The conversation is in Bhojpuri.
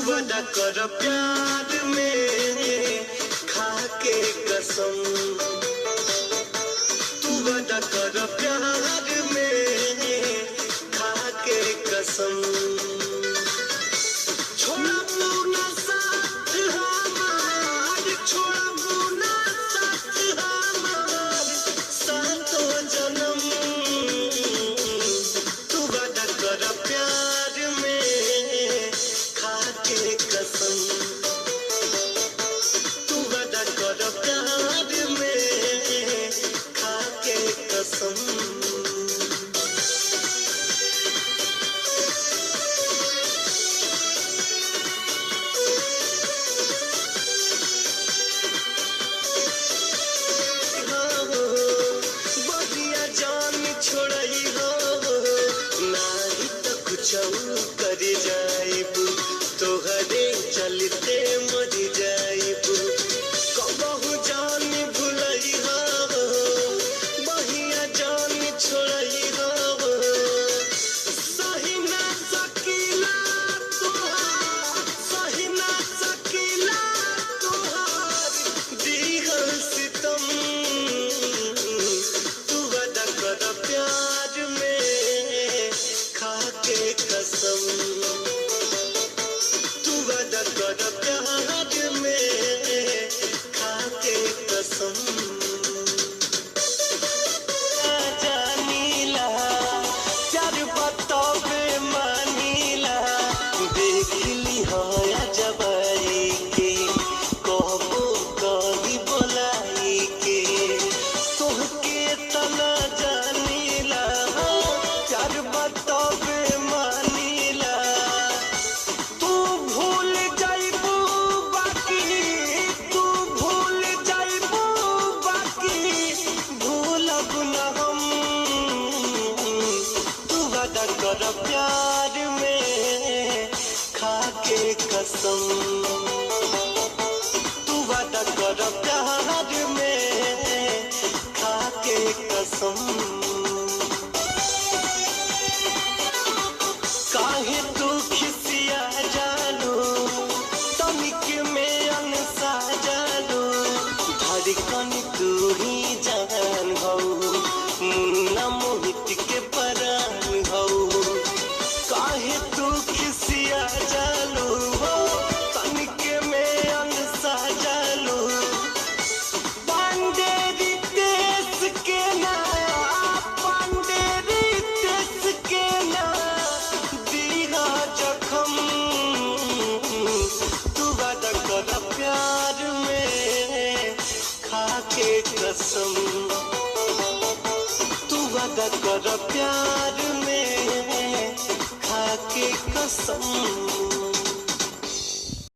वादा कर प्यार में खा के कसम, तू वादा कर प्यार में खा के कसम। छोड़ा पूना साथ हमार, छोड़ा पूना साथ हमार सातों जन्म, तू वादा कर प्यार में खा के कसम, तू वादा कर प्यार में खा के कसम। छोड़ई हो नाही तो कुछ कर जाइब, तोहरे चलते मर जाइब। कबहू जान भुलई हो बहिया जान छोड़ई हो, सही ना सकीला तोहार, सही ना सकीला तोहार दिहल सितम, तू वादा कर प्यार में खा के कसम, तू वादा कर प्यार में खा के कसम। जानीला चार बतौबे मानीला, देख ली हो जबाई के कहबो कही बोलाई के, तोहके तना जानीला चार बतौबे मानीला। तू भूल जाइबू बाकी, तू भूल जाइबू बाकी भूलब न हम, तू वादा कर प्यार में खा के कसम, तू वादा कर प्यार में खा के कसम। काहे तू खिसिया जानो तनिक में अनसा जानो, धड़कन तू ही जान हो मुन्ना मोहित के परान हो। काहे तू खिसिया जानो तनिक में अनसा जानो, पांडेरी देश के ना, पांडेरी देश के ना दिया जखम, तू वादा कर प्यार में खा के कसम, तू वादा कर प्यार में खा के कसम।